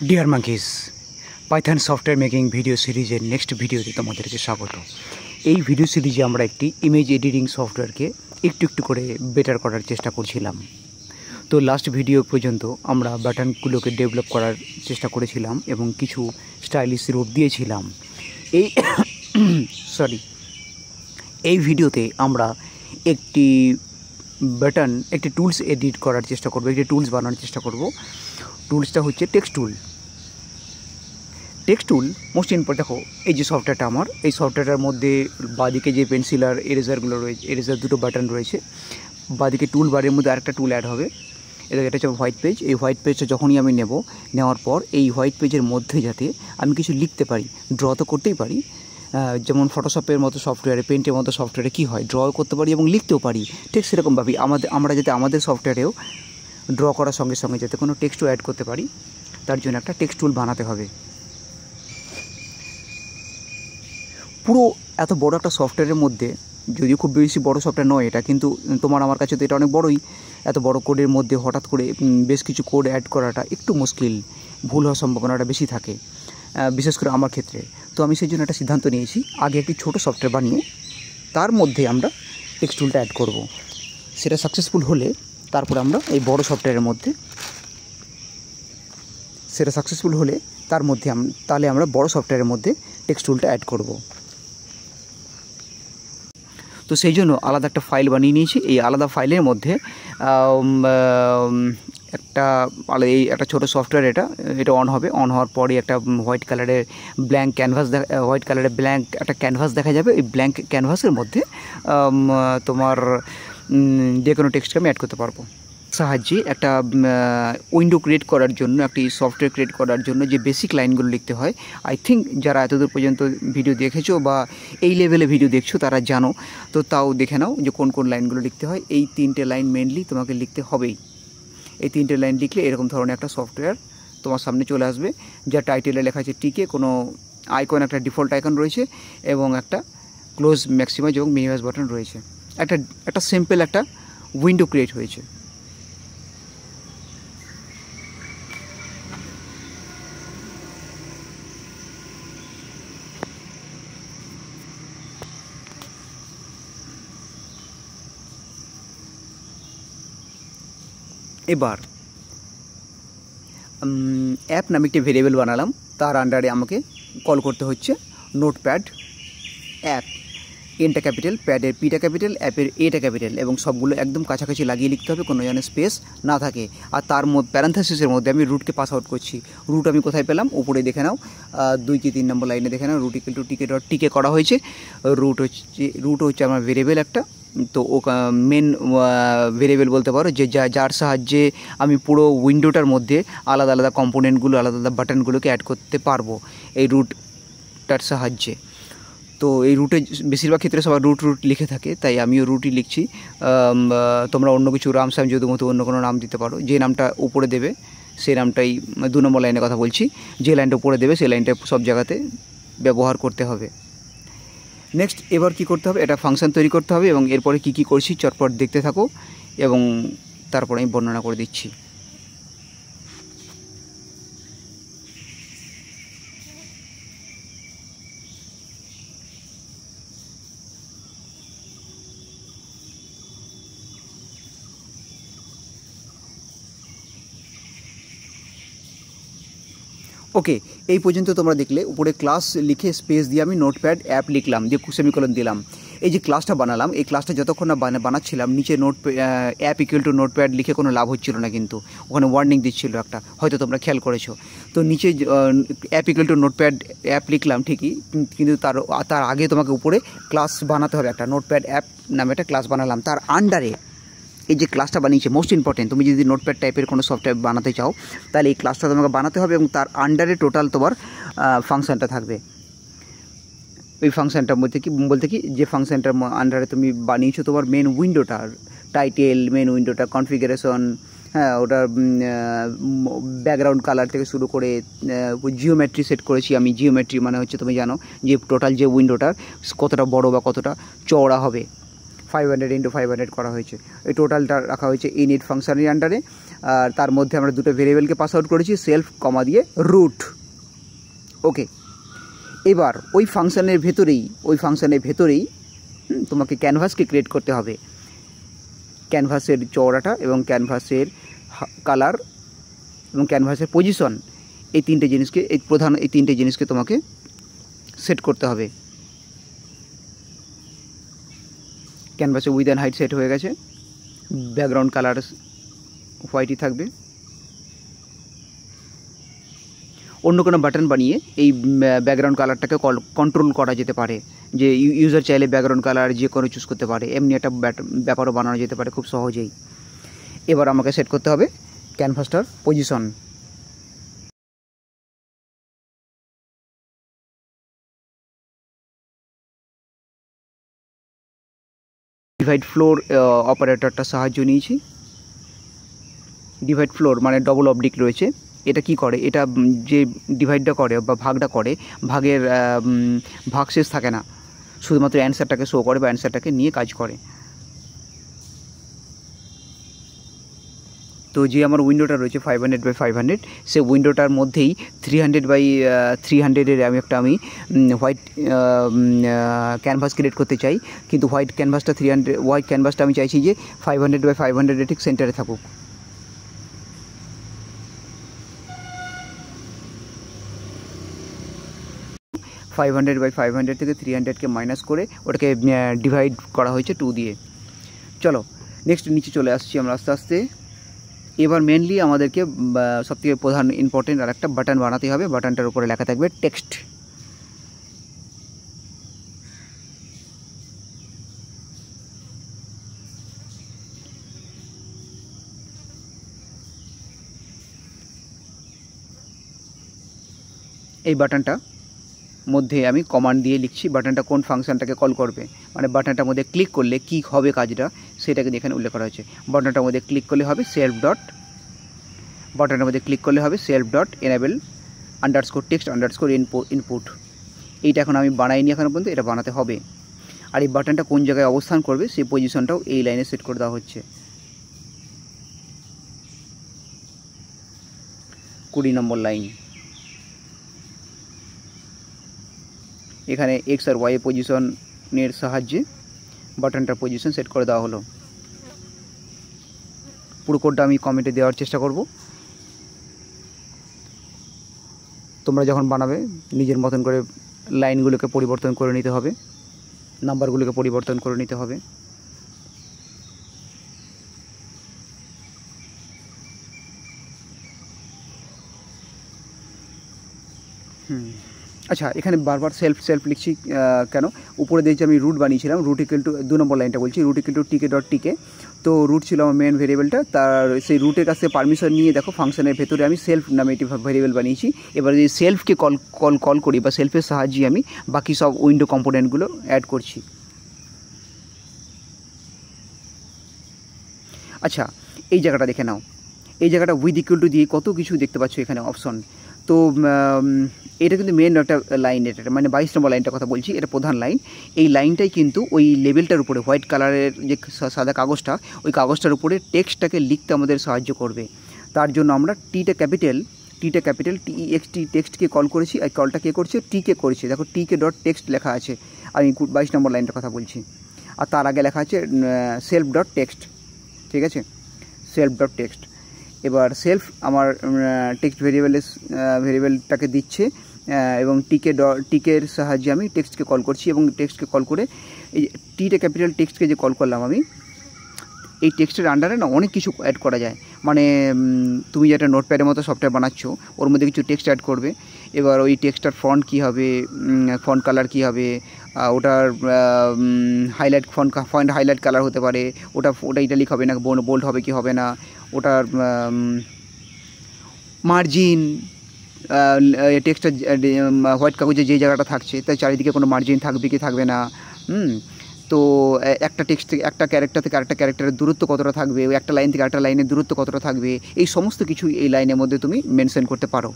Deer monkeys, Python software making video সিরিজের next ভিডিওতে তোমাদেরকে স্বাগত। এই ভিডিও সিরিজে আমরা একটি ইমেজ এডিটিং সফটওয়্যারকে একটু একটু করে বেটার করার চেষ্টা করছিলাম। তো লাস্ট ভিডিও পর্যন্ত আমরা বাটনগুলোকে ডেভেলপ করার চেষ্টা করেছিলাম এবং কিছু স্টাইলিশ রূপ দিয়েছিলাম। এই ভিডিওতে আমরা একটি টুলস এডিট করার চেষ্টা করব, একটি টুলস বানানোর চেষ্টা করব। টুলসটা হচ্ছে টেক্সট টুল মোস্ট ইম্পর্টেন্ট। দেখো, এই যে সফটওয়্যারটা আমার, এই সফটওয়্যারটার মধ্যে বাঁদিকে যে পেন্সিল আর এরেজারগুলো রয়েছে, এরেজার দুটো বাটন রয়েছে। বাঁদিকে টুল বারের মধ্যে আরেকটা টুল অ্যাড হবে। এটা হচ্ছে হোয়াইট পেজ। এই হোয়াইট পেজটা যখনই আমি নেওয়ার পর এই হোয়াইট পেজের মধ্যে যাতে আমি কিছু লিখতে পারি, ড্র তো করতেই পারি, যেমন ফটোশপের মতো সফটওয়্যারে, পেন্টের মতো সফটওয়্যারে কী হয়, ড্র করতে পারি এবং লিখতেও পারি। ঠিক সেরকমভাবেই আমরা যাতে আমাদের সফটওয়্যারেও ড্র করার সঙ্গে সঙ্গে যাতে কোনো টেক্সটও অ্যাড করতে পারি, তার জন্য একটা টেক্সট টুল বানাতে হবে। পুরো এত বড় একটা সফটওয়্যারের মধ্যে, যদিও খুব বেশি বড় সফটওয়্যার নয় এটা, কিন্তু তোমার আমার কাছে তো এটা অনেক বড়ই। এত বড় কোডের মধ্যে হঠাৎ করে বেশ কিছু কোড অ্যাড করাটা একটু মুশকিল, ভুল হওয়ার সম্ভাবনাটা বেশি থাকে, বিশেষ করে আমার ক্ষেত্রে। তো আমি সেই জন্য একটা সিদ্ধান্ত নিয়েছি, আগে একটি ছোট সফটওয়্যার বানিয়ে তার মধ্যে আমরা টেক্সট টুলটা অ্যাড করব। সেটা সাকসেসফুল হলে তারপরে আমরা এই বড় সফটওয়্যারের মধ্যে তাহলে আমরা বড় সফটওয়্যারের মধ্যে টেক্সট টুলটা অ্যাড করব। তো সেই জন্য আলাদা একটা ফাইল বানিয়ে নিয়েছি। এই আলাদা ফাইলের মধ্যে একটা ছোটো সফটওয়্যার, এটা অন হবে। অন হওয়ার পরে একটা হোয়াইট কালারের ব্ল্যাঙ্ক একটা ক্যানভাস দেখা যাবে। এই ব্ল্যাঙ্ক ক্যানভাসের মধ্যে তোমার যে কোনো টেক্সটকে আমি অ্যাড করতে পারবো। সাহায্যে একটা উইন্ডো ক্রিয়েট করার জন্য, একটি সফটওয়্যার ক্রিয়েট করার জন্য যে বেসিক লাইনগুলো লিখতে হয়, আই থিঙ্ক যারা এতদূর পর্যন্ত ভিডিও দেখেছো বা এই লেভেলে ভিডিও দেখছো তারা জানো। তো তাও দেখে নাও যে কোন কোন লাইনগুলো লিখতে হয়। এই 3টে লাইন মেনলি তোমাকে লিখতে হবেই। এই 3টে লাইন লিখলে এরকম ধরনের একটা সফটওয়্যার তোমার সামনে চলে আসবে, যা টাইটেলে লেখা আছে টিকে, কোনো আইকন, একটা ডিফল্ট আইকন রয়েছে এবং একটা ক্লোজ, ম্যাক্সিমাইজ এবং মিনিমাইজ বাটন রয়েছে। একটা সিম্পল একটা উইন্ডো ক্রিয়েট হয়েছে। এবার অ্যাপ নামে একটি ভেরিয়েবল বানালাম, তার আন্ডারে আমাকে কল করতে হচ্ছে নোটপ্যাড অ্যাপ। এনটা ক্যাপিটাল, প্যাডের পিটা ক্যাপিটাল, অ্যাপের এটা ক্যাপিটাল, এবং সবগুলো একদম কাছাকাছি লাগিয়ে লিখতে হবে, কোনো যেন স্পেস না থাকে। আর তার মধ্যে প্যারেনথেসিসের মধ্যে আমি রুটকে পাস আউট করছি। রুট আমি কোথায় পেলাম? উপরে দেখে নাও, 2 কি 3 নম্বর লাইনে দেখে নাও, রুট ইকুয়াল টু টিকে করা হয়েছে। রুট হচ্ছে আমার ভেরিয়েবল একটা। তো ও মেন ভেরিয়েবল বলতে পারো, যে যার সাহায্যে আমি পুরো উইন্ডোটার মধ্যে আলাদা আলাদা কম্পোনেন্টগুলো, আলাদা আলাদা বাটনগুলোকে অ্যাড করতে পারবো এই রুটটার সাহায্যে। তো এই রুটে বেশিরভাগ ক্ষেত্রে সবাই রুট লিখে থাকে, তাই আমিও রুটই লিখছি। তোমরা অন্য কিছু রামসাম যদি মতো অন্য কোনো নাম দিতে পারো। যে নামটা উপরে দেবে সেই নামটাই, 2 নম্বর লাইনের কথা বলছি, যে লাইনটা উপরে দেবে সেই লাইনটা সব জায়গাতে ব্যবহার করতে হবে। নেক্সট, এবার কি করতে হবে? এটা ফাংশন তৈরি করতে হবে এবং এরপরে কি করছি চটপট দেখতে থাকো এবং তারপরে আমি বর্ণনা করে দিচ্ছি। ওকে, এই পর্যন্ত তোমরা দেখলে উপরে ক্লাস লিখে স্পেস দিয়ে আমি নোটপ্যাড অ্যাপ লিখলাম, দিয়ে সেমিকোলন দিলাম। এই যে ক্লাসটা বানালাম, এই ক্লাসটা যতক্ষণ না বানাচ্ছিলাম, নিচে অ্যাপ ইকুয়াল টু নোটপ্যাড লিখে কোনো লাভ হচ্ছিল না, কিন্তু ওখানে ওয়ার্নিং দিচ্ছিল একটা, হয়তো তোমরা খেয়াল করেছো। তো নিচে app equal to notepad app লিখলাম ঠিকই, কিন্তু তার আগে তোমাকে উপরে ক্লাস বানাতে হবে। একটা নোটপ্যাড অ্যাপ নামে একটা ক্লাস বানালাম, তার আন্ডারে এই যে ক্লাসটা বানিয়েছে, মোস্ট ইম্পর্টেন্ট, তুমি যদি নোটপ্যাড টাইপের কোনো সফটওয়্যার বানাতে চাও তাহলে এই ক্লাসটা তোমাকে বানাতে হবে এবং তার আন্ডারে টোটাল তোমার ফাংশনটা থাকবে। ওই ফাংশনটার মধ্যে বলতে কি যে ফাংশনটার আন্ডারে তুমি বানিয়েছো তোমার মেন উইন্ডোটার টাইটেল, মেন উইন্ডোটা কনফিগারেশন, হ্যাঁ, ওটার ব্যাকগ্রাউন্ড কালার থেকে শুরু করে জিওমেট্রি সেট করেছি আমি। জিওমেট্রি মানে হচ্ছে, তুমি জানো যে টোটাল যে উইন্ডোটার কতটা বড় বা কতটা চওড়া হবে, 500 × 500 করা হয়েছে। এই টোটালটা রাখা হয়েছে ইনিট ফাংশনের আন্ডারে। আর তার মধ্যে আমরা দুটো ভেরিয়েবলকে পাস আউট করেছি, সেলফ কমা দিয়ে রুট। ওকে, এবার ওই ফাংশনের ভেতরেই তোমাকে ক্যানভাসকে ক্রিয়েট করতে হবে। ক্যানভাসের চওড়াটা এবং ক্যানভাসের কালার এবং ক্যানভাসের পজিশন, এই তিনটে জিনিসকে তোমাকে সেট করতে হবে। ক্যানভাসে উইথ অ্যান্ড হাইট সেট হয়ে গেছে, ব্যাকগ্রাউন্ড কালার হোয়াইটই থাকবে। অন্য কোনো বাটন বানিয়ে এই ব্যাকগ্রাউন্ড কালারটাকে কন্ট্রোল করা যেতে পারে, যে ইউজার চাইলে ব্যাকগ্রাউন্ড কালার যে কোনো চুজ করতে পারে, এমনি একটা ব্যাপারও বানানো যেতে পারে খুব সহজেই। এবার আমাকে সেট করতে হবে ক্যানভাসটার পজিশন। ডিভাইড ফ্লোর অপারেটরটার সাহায্য নিয়েছি। ডিভাইড ফ্লোর মানে ডবল অবজেক্ট রয়েছে, এটা কি করে, এটা যে ডিভাইডটা করে বা ভাগটা করে, ভাগের ভাগশেষ থাকে না, শুধুমাত্র অ্যান্সারটাকে শো করে বা অ্যান্সারটাকে নিয়ে কাজ করে। তো যে আমার উইন্ডোটা রয়েছে 500x500, সে উইন্ডোটার মধ্যেই 300x300-এর আমি হোয়াইট ক্যানভাস ক্রিয়েট করতে চাই, কিন্তু হোয়াইট ক্যানভাসটা আমি চাইছি যে 500x500-এর ঠিক সেন্টারে থাকুক। তো 500x500 থেকে 300কে মাইনাস করে ওটাকে ডিভাইড করা হয়েছে 2 দিয়ে। চলো নেক্সট নিচে চলে আসছি আমরা আস্তে আস্তে। এবার মেনলি আমাদেরকে সবথেকে প্রধান ইম্পর্টেন্ট আর একটা বাটন বানাতে হবে। বাটনটার উপরে লেখা থাকবে টেক্সট। এই বাটনটা মধ্যে আমি কমান্ড দিয়ে লিখছি বাটনটা কোন ফাংশনটাকে কল করবে, মানে বাটনটার মধ্যে ক্লিক করলে কী হবে কাজটা সেটাকে এখানে উল্লেখ করা হয়েছে। বাটনটার মধ্যে ক্লিক করলে হবে self dot enable _text _input। এইটা এখন আমি বানাইনি এখনো পর্যন্ত, এটা বানাতে হবে। আর এই বাটনটা কোন জায়গায় অবস্থান করবে সেই পজিশনটাও এই লাইনে সেট করে দেওয়া হচ্ছে। 20 নম্বর লাইন। এখানে এক্স আর ওয়াই পজিশনের সাহায্যে বাটনটার পজিশন সেট করে দেওয়া হলো। পুরো কোডটা আমি কমেন্টে দেওয়ার চেষ্টা করব। তোমরা যখন বানাবে নিজের মতন করে লাইনগুলোকে পরিবর্তন করে নিতে হবে, নাম্বারগুলোকে পরিবর্তন করে নিতে হবে। আচ্ছা, এখানে বারবার সেলফ লিখছি কেন? উপরে দিয়েছি আমি রুট বানিয়েছিলাম, রুট ইকুয়াল টু 2 নম্বর লাইনটা বলছি, রুট ইকুয়াল টু tk.tk। তো রুট ছিল আমার মেন ভেরিয়েবলটা, তার সেই রুটের কাছে পারমিশন নিয়ে দেখো ফাংশনের ভেতরে আমি সেলফ নামে একটি ভেরিয়েবল বানিয়েছি। এবার যদি সেলফকে কল করি বা সেলফের সাহায্যে আমি বাকি সব উইন্ডো কম্পোনেন্টগুলো অ্যাড করছি। আচ্ছা, এই জায়গাটা দেখে নাও, এই জায়গাটা উইথ ইকুয়াল টু দিয়ে কত কিছু দেখতে পাচ্ছ এখানে অপশন। তো এটা কিন্তু মেন একটা লাইন, এটা মানে 22 নম্বর লাইনটার কথা বলছি, এটা প্রধান লাইন। এই লাইনটাই কিন্তু ওই লেবেলটার উপরে হোয়াইট কালারের যে সাদা কাগজটা, ওই কাগজটার উপরে টেক্সটটাকে লিখতে আমাদের সাহায্য করবে। তার জন্য আমরা টিটা ক্যাপিটাল TEXT টেক্সটকে কল করেছি। আর কলটা কে করছে? টিকে করছে। দেখো tk.text লেখা আছে, আমি 22 নম্বর লাইনটার কথা বলছি। আর তার আগে লেখা আছে self.text, ঠিক আছে, self.text। এবার সেলফ আমার টেক্সট ভেরিয়েবলটাকে দিচ্ছে এবং টিকের সাহায্যে আমি টেক্সটকে কল করছি এবং টেক্সটকে কল করে এই টিটা ক্যাপিটাল টেক্সটকে যে কল করলাম আমি, এই টেক্সটের আন্ডারে না অনেক কিছু অ্যাড করা যায়। মানে তুমি যেটা নোটপ্যাডের মতো সফটওয়্যার বানাচ্ছ ওর মধ্যে কিছু টেক্সট অ্যাড করবে। এবার ওই টেক্সটার ফন্ট কী হবে, ফন্ট কালার কী হবে, ওটার হাইলাইট ফন্ট হাইলাইট কালার হতে পারে, ওটা ইটালিক হবে না বোল্ড হবে কি হবে না, ওটার মার্জিন, টেক্সটার হোয়াইট কাগজে যে জায়গাটা থাকছে তার চারিদিকে কোনো মার্জিন থাকবে কি থাকবে না, তো একটা টেক্সট থেকে একটা ক্যারেক্টার থেকে আরেকটা ক্যারেক্টারের দূরত্ব কতটা থাকবে, ওই একটা লাইন থেকে আরেকটা লাইনের দূরত্ব কতটা থাকবে, এই সমস্ত কিছু এই লাইনের মধ্যে তুমি মেনশন করতে পারো।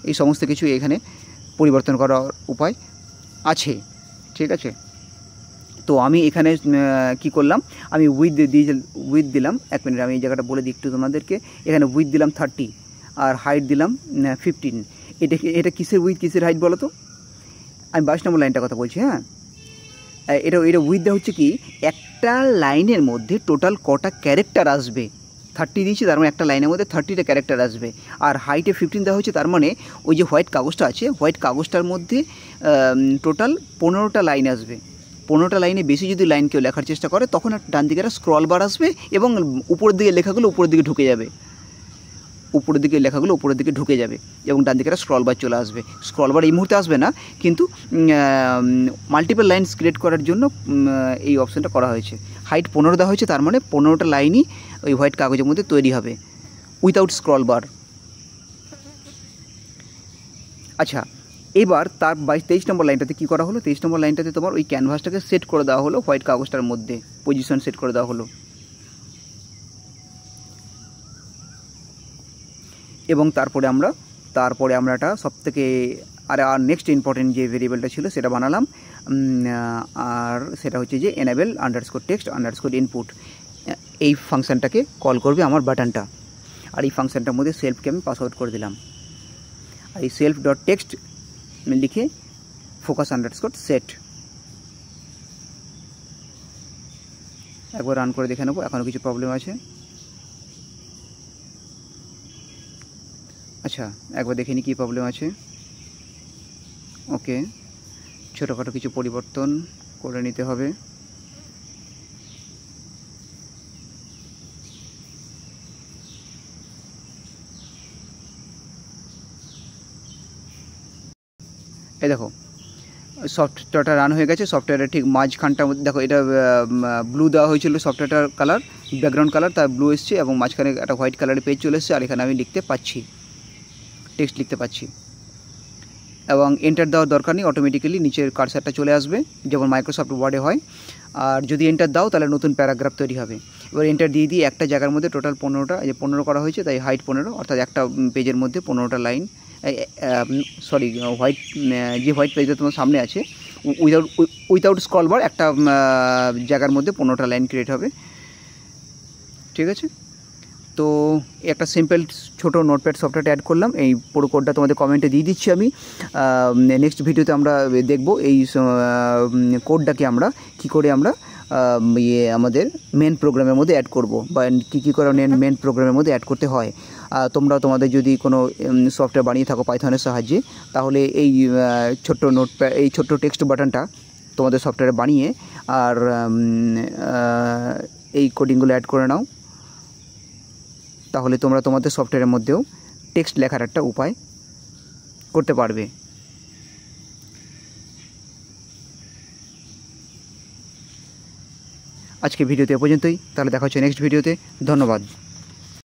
এই সমস্ত কিছু এখানে পরিবর্তন করার উপায় আছে, ঠিক আছে। তো আমি এখানে কি করলাম, আমি উইথ দিলাম, 1 মিনিট আমি এই জায়গাটা বলে দিই একটু তোমাদেরকে। এখানে উইথ দিলাম 30 আর হাইট দিলাম 15। এটা কিসের উইথ কিসের হাইট বলো তো? আমি 22 নম্বর লাইনটার কথা বলছি। হ্যাঁ, এটা উইথটা হচ্ছে কি, একটা লাইনের মধ্যে টোটাল কটা ক্যারেক্টার আসবে। 30 দিয়েছি, তার মানে একটা লাইনের মধ্যে 30টা ক্যারেক্টার আসবে। আর হাইটে 15 দেওয়া হচ্ছে, তার মানে ওই যে হোয়াইট কাগজটা আছে, হোয়াইট কাগজটার মধ্যে টোটাল 15টা লাইন আসবে। 15টা লাইনে বেশি যদি লাইন কেউ লেখার চেষ্টা করে, তখন ডান দিকে একটা স্ক্রল বার আসবে এবং উপরের দিকে লেখাগুলো উপরের দিকে ঢুকে যাবে, উপরের দিকে লেখাগুলো উপরের দিকে ঢুকে যাবে এবং ডান দিকে একটা স্ক্রল বার চলে আসবে। স্ক্রল বার এই মুহূর্তে আসবে না, কিন্তু মাল্টিপল লাইনস ক্রিয়েট করার জন্য এই অপশানটা করা হয়েছে। হাইট 15 দেওয়া হয়েছে, তার মানে 15টা লাইনই ওই হোয়াইট কাগজের মধ্যে তৈরি হবে উইথাউট স্ক্রল বার। আচ্ছা, এবার তার 23 নম্বর লাইনটাতে কী করা হলো? 23 নম্বর লাইনটাতে তোমার ওই ক্যানভাসটাকে সেট করে দেওয়া হলো, হোয়াইট কাগজটার মধ্যে পজিশন সেট করে দেওয়া হলো। এবং তারপরে আমরা একটা সবথেকে আর নেক্সট ইম্পর্টেন্ট যে ভেরিয়েবলটা ছিল সেটা বানালাম, আর সেটা হচ্ছে যে এনেবল _text_ ইনপুট। এই ফাংশানটাকে কল করবে আমার বাটনটা, আর এই ফাংশানটার মধ্যে সেলফকে আমি পাসওয়ার্ড করে দিলাম। আর এই self.text লিখে focus_set একবার রান করে দেখে নেবো এখনও কিছু প্রবলেম আছে। আচ্ছা, একবার দেখে নিই কী প্রবলেম আছে। ওকে, ছোটোখাটো কিছু পরিবর্তন করে নিতে হবে। এই দেখো সফটওয়্যারটা রান হয়ে গেছে। সফটওয়্যারের ঠিক মাঝখানটার মধ্যে দেখো, এটা ব্লু দেওয়া হয়েছিল সফটওয়্যারটার কালার, ব্যাকগ্রাউন্ড কালার, তার ব্লু এসছে এবং মাঝখানে একটা হোয়াইট কালারের পেজ চলে এসছে। আর এখানে আমি লিখতে পাচ্ছি, টেক্সট লিখতে পাচ্ছি এবং এন্টার দেওয়ার দরকার নেই, অটোমেটিক্যালি নিচের কার্সারটা চলে আসবে যেমন মাইক্রোসফট ওয়ার্ডে হয়। আর যদি এন্টার দাও তাহলে নতুন প্যারাগ্রাফ তৈরি হবে। এবার এন্টার দিয়ে একটা জায়গার মধ্যে টোটাল 15টা, এই যে 15 করা হয়েছে, তাই হাইট 15, অর্থাৎ একটা পেজের মধ্যে 15টা লাইন, সরি হোয়াইট, যে হোয়াইট পেজটা তোমার সামনে আছে উইথাউট স্ক্রল বার একটা জায়গার মধ্যে 15টা লাইন ক্রিয়েট হবে। ঠিক আছে, তো একটা সিম্পল ছোটো নোটপ্যাড সফটওয়্যারটা অ্যাড করলাম। এই পুরো কোডটা তোমাদের কমেন্টে দিয়ে দিচ্ছি আমি। নেক্সট ভিডিওতে আমরা দেখব এই কোডটাকে আমরা কী করে আমরা আমাদের মেন প্রোগ্রামের মধ্যে অ্যাড করব, বা কী করে মেন প্রোগ্রামের মধ্যে অ্যাড করতে হয়। তোমরা তোমাদের যদি কোনো সফটওয়্যার বানিয়ে থাকো পাইথনের সাহায্যে, তাহলে এই ছোট্ট নোটপ্যাড, এই ছোট্ট টেক্সট বাটনটা তোমাদের সফটওয়্যারে বানিয়ে আর এই কোডিংগুলো অ্যাড করে নাও, তাহলে তোমরা তোমাদের সফটওয়্যারের মধ্যেও টেক্সট লেখার একটা উপায় করতে পারবে। আজকে ভিডিওতে এ পর্যন্তই, তাহলে দেখা হচ্ছে নেক্সট ভিডিওতে। ধন্যবাদ।